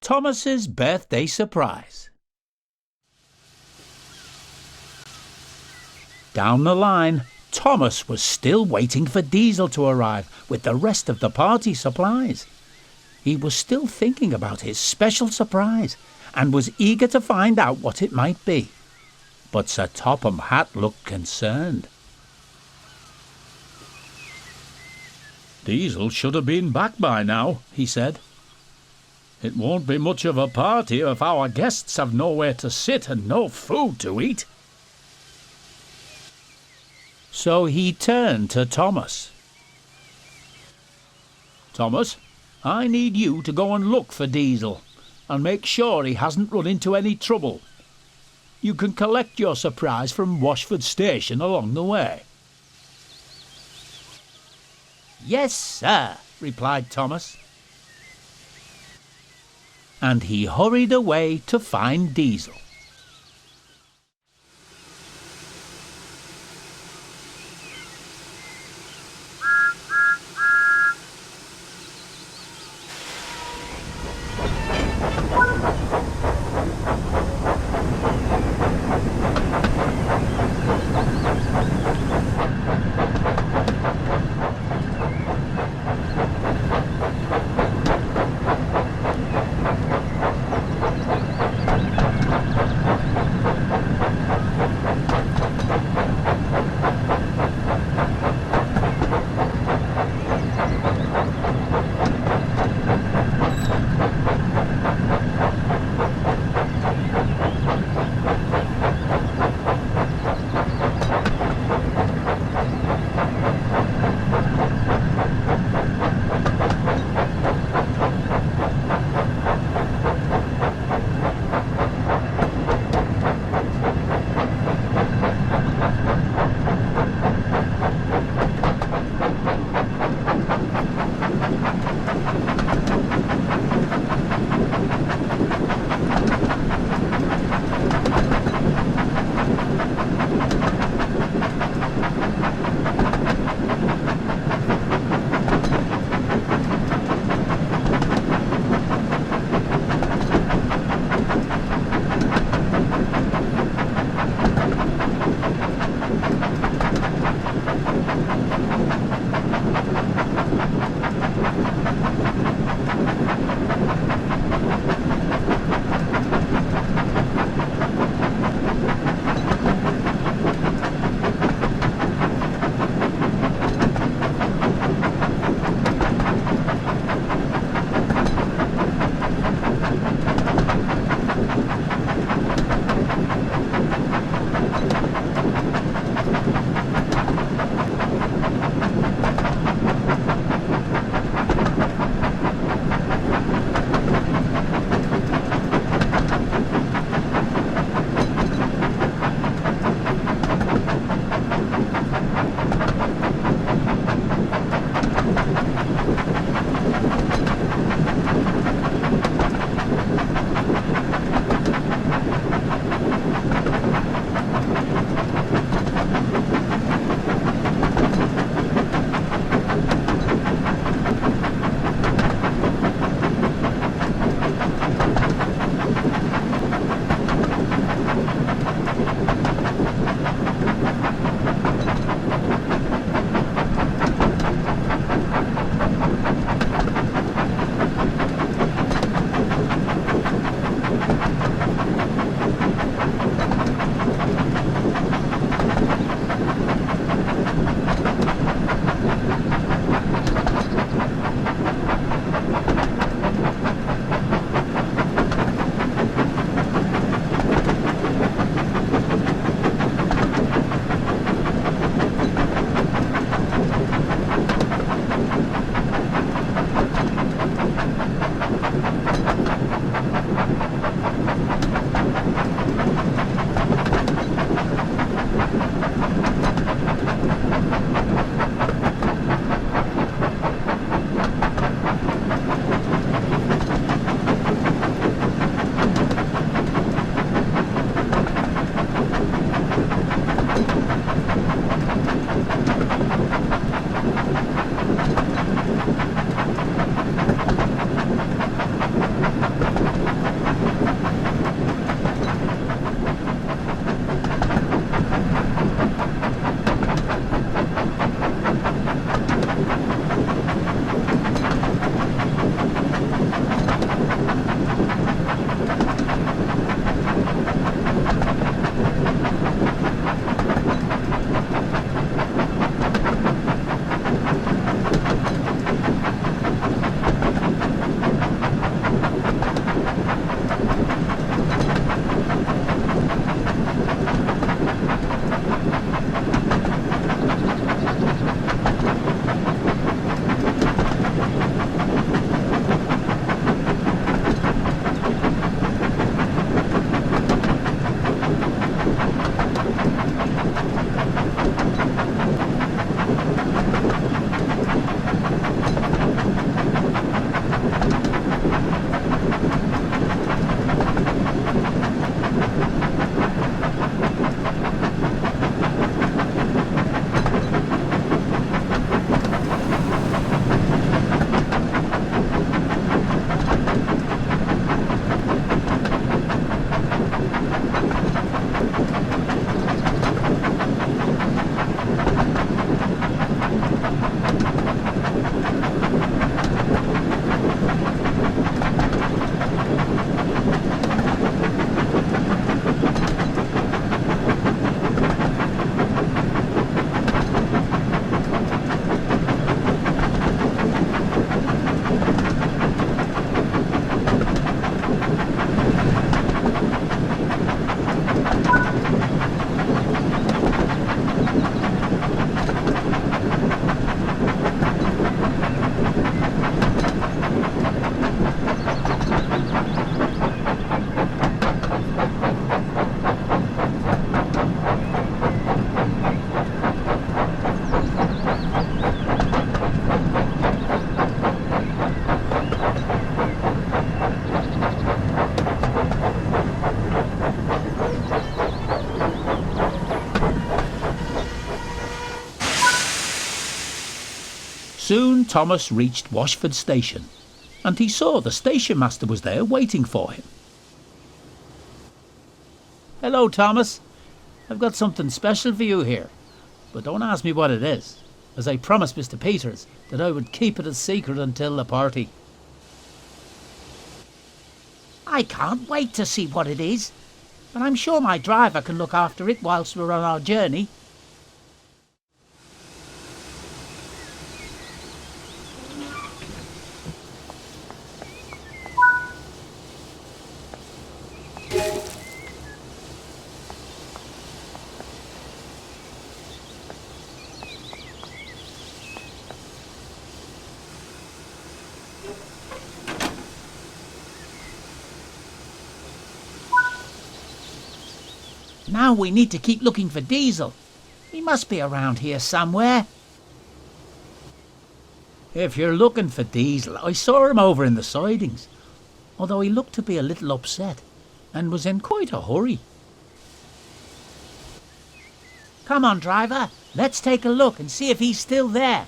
Thomas's birthday surprise. Down the line, Thomas was still waiting for Diesel to arrive with the rest of the party supplies. He was still thinking about his special surprise and was eager to find out what it might be. But Sir Topham Hatt looked concerned. "Diesel should have been back by now," he said. "It won't be much of a party if our guests have nowhere to sit and no food to eat." So he turned to Thomas. "Thomas, I need you to go and look for Diesel and make sure he hasn't run into any trouble. You can collect your surprise from Washford Station along the way." "Yes, sir," replied Thomas. And he hurried away to find Diesel. Soon Thomas reached Washford Station, and he saw the station master was there waiting for him. "Hello, Thomas. I've got something special for you here, but don't ask me what it is, as I promised Mr. Peters that I would keep it a secret until the party." I can't wait to see what it is, but I'm sure my driver can look after it whilst we're on our journey. Now we need to keep looking for Diesel. He must be around here somewhere. If you're looking for Diesel, I saw him over in the sidings, although he looked to be a little upset and was in quite a hurry. Come on, driver. Let's take a look and see if he's still there.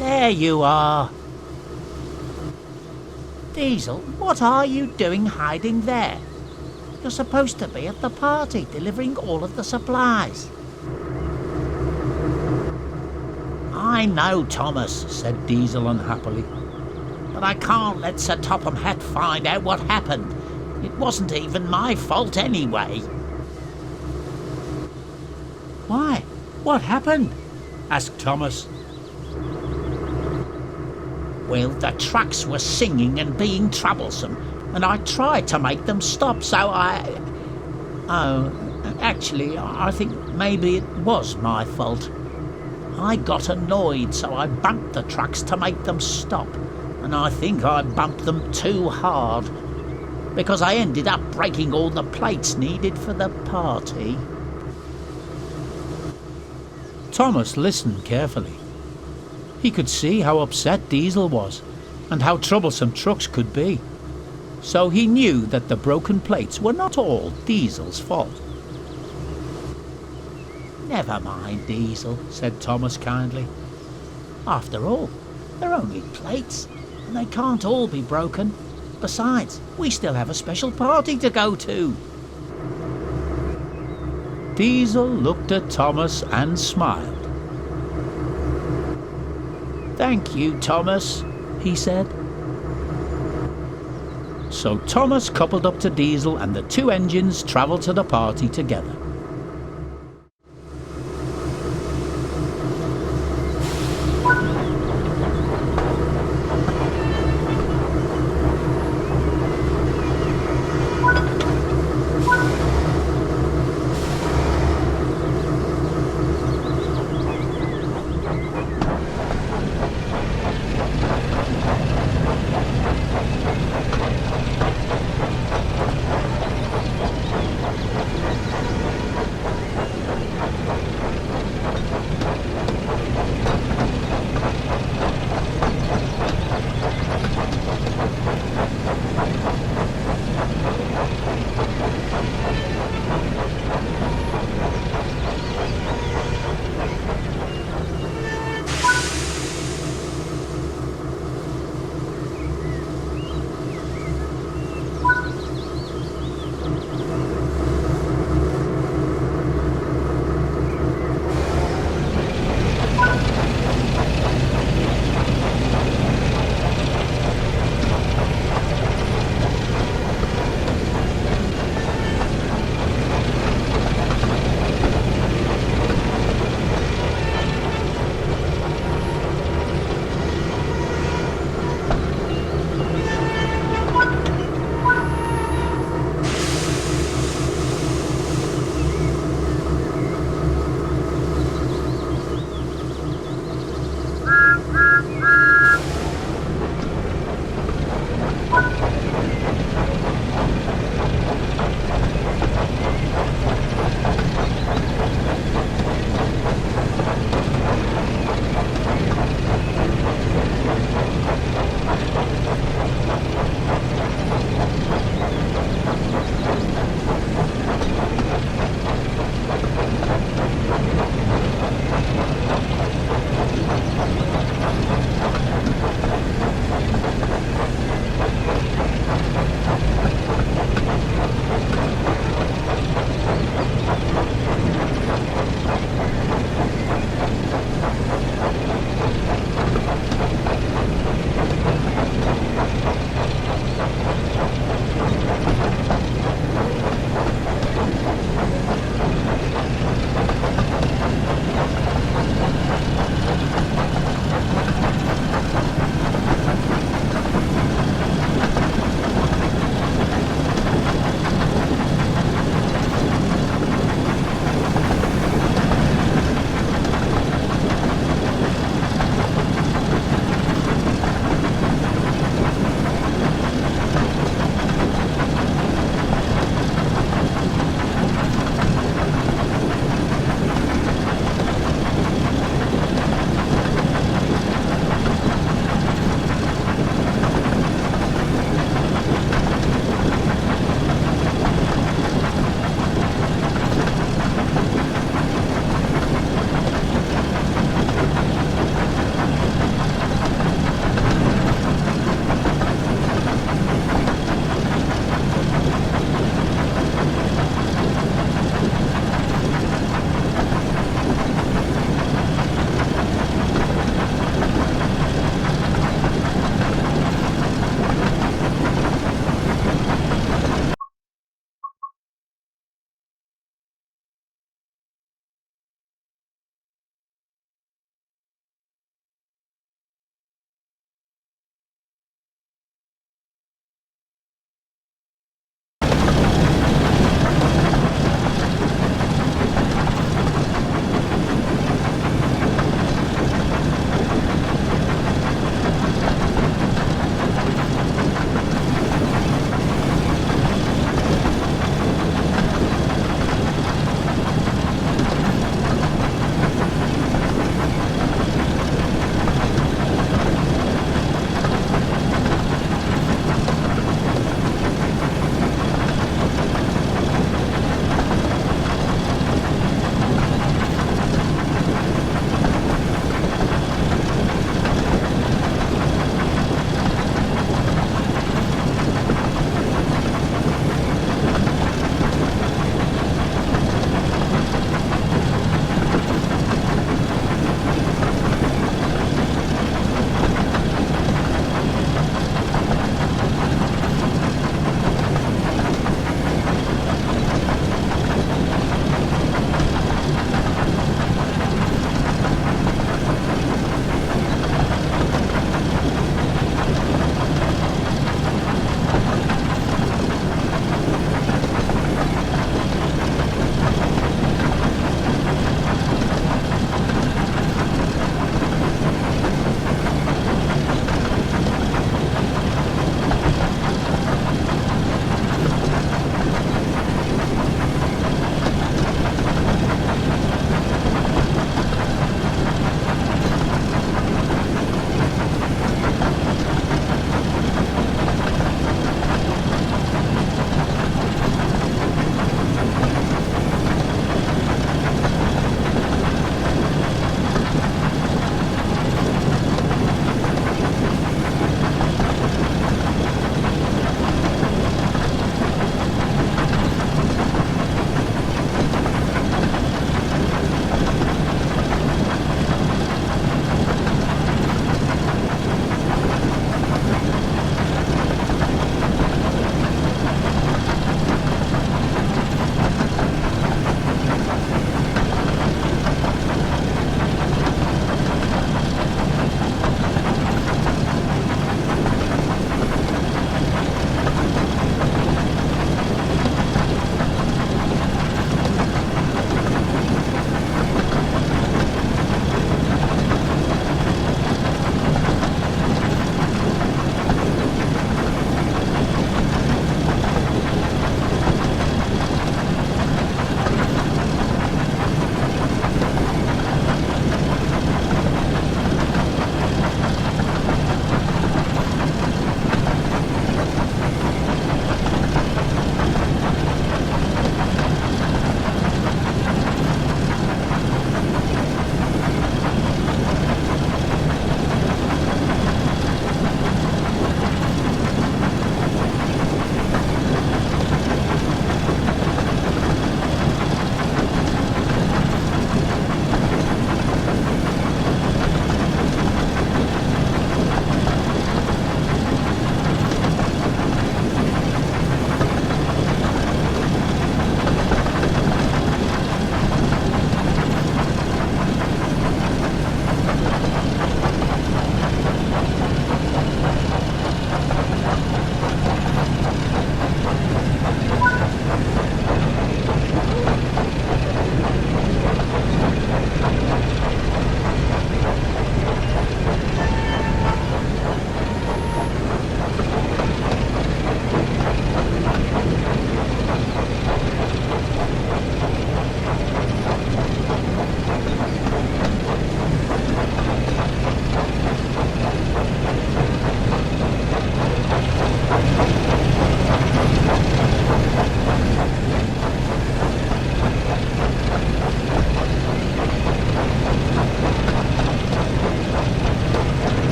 There you are. Diesel, what are you doing hiding there? You're supposed to be at the party delivering all of the supplies. "I know, Thomas," said Diesel unhappily, But I can't let Sir Topham Hatt find out what happened. It wasn't even my fault anyway. "Why? What happened?" asked Thomas. Well, the trucks were singing and being troublesome, and I tried to make them stop, so actually, I think maybe it was my fault. I got annoyed, so I bumped the trucks to make them stop, and I think I bumped them too hard, because I ended up breaking all the plates needed for the party." Thomas listened carefully. He could see how upset Diesel was and how troublesome trucks could be, so he knew that the broken plates were not all Diesel's fault. "Never mind, Diesel," said Thomas kindly. "After all, they're only plates, and they can't all be broken. Besides, we still have a special party to go to." Diesel looked at Thomas and smiled. "Thank you, Thomas," he said. So Thomas coupled up to Diesel and the two engines travelled to the party together.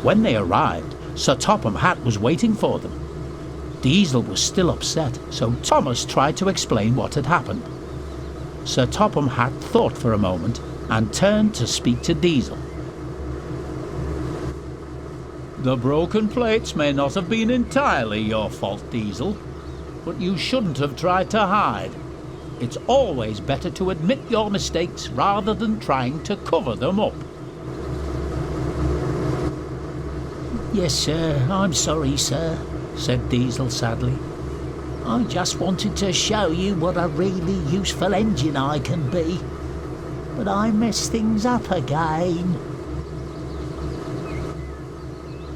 When they arrived, Sir Topham Hatt was waiting for them. Diesel was still upset, so Thomas tried to explain what had happened. Sir Topham Hatt thought for a moment and turned to speak to Diesel. The broken plates may not have been entirely your fault, Diesel, but you shouldn't have tried to hide. It's always better to admit your mistakes rather than trying to cover them up. Yes, sir, I'm sorry, sir, said Diesel sadly. I just wanted to show you what a really useful engine I can be. But I messed things up again.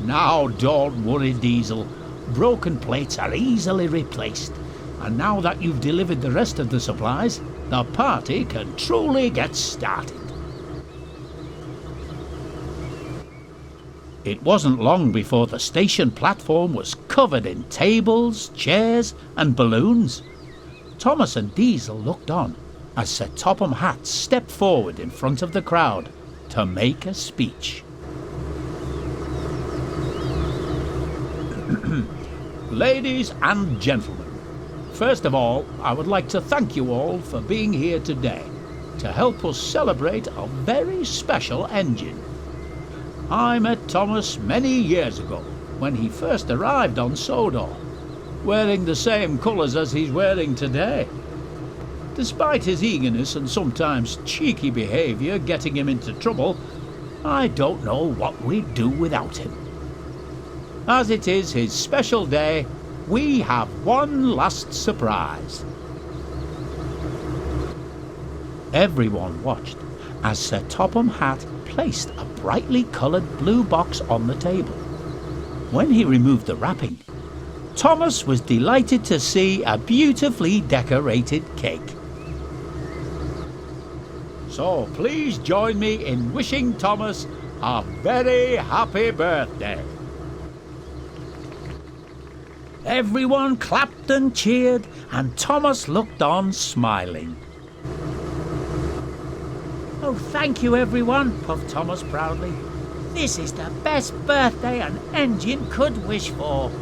Now don't worry, Diesel. Broken plates are easily replaced. And now that you've delivered the rest of the supplies, the party can truly get started. It wasn't long before the station platform was covered in tables, chairs and balloons. Thomas and Diesel looked on as Sir Topham Hatt stepped forward in front of the crowd to make a speech. Ladies and gentlemen, first of all, I would like to thank you all for being here today to help us celebrate a very special engine. I met Thomas many years ago when he first arrived on Sodor, wearing the same colours as he's wearing today. Despite his eagerness and sometimes cheeky behaviour getting him into trouble, I don't know what we'd do without him. As it is his special day, we have one last surprise. Everyone watched as Sir Topham Hatt placed a brightly coloured blue box on the table. When he removed the wrapping, Thomas was delighted to see a beautifully decorated cake. So please join me in wishing Thomas a very happy birthday. Everyone clapped and cheered, and Thomas looked on smiling. Oh, thank you, everyone, puffed Thomas proudly. This is the best birthday an engine could wish for.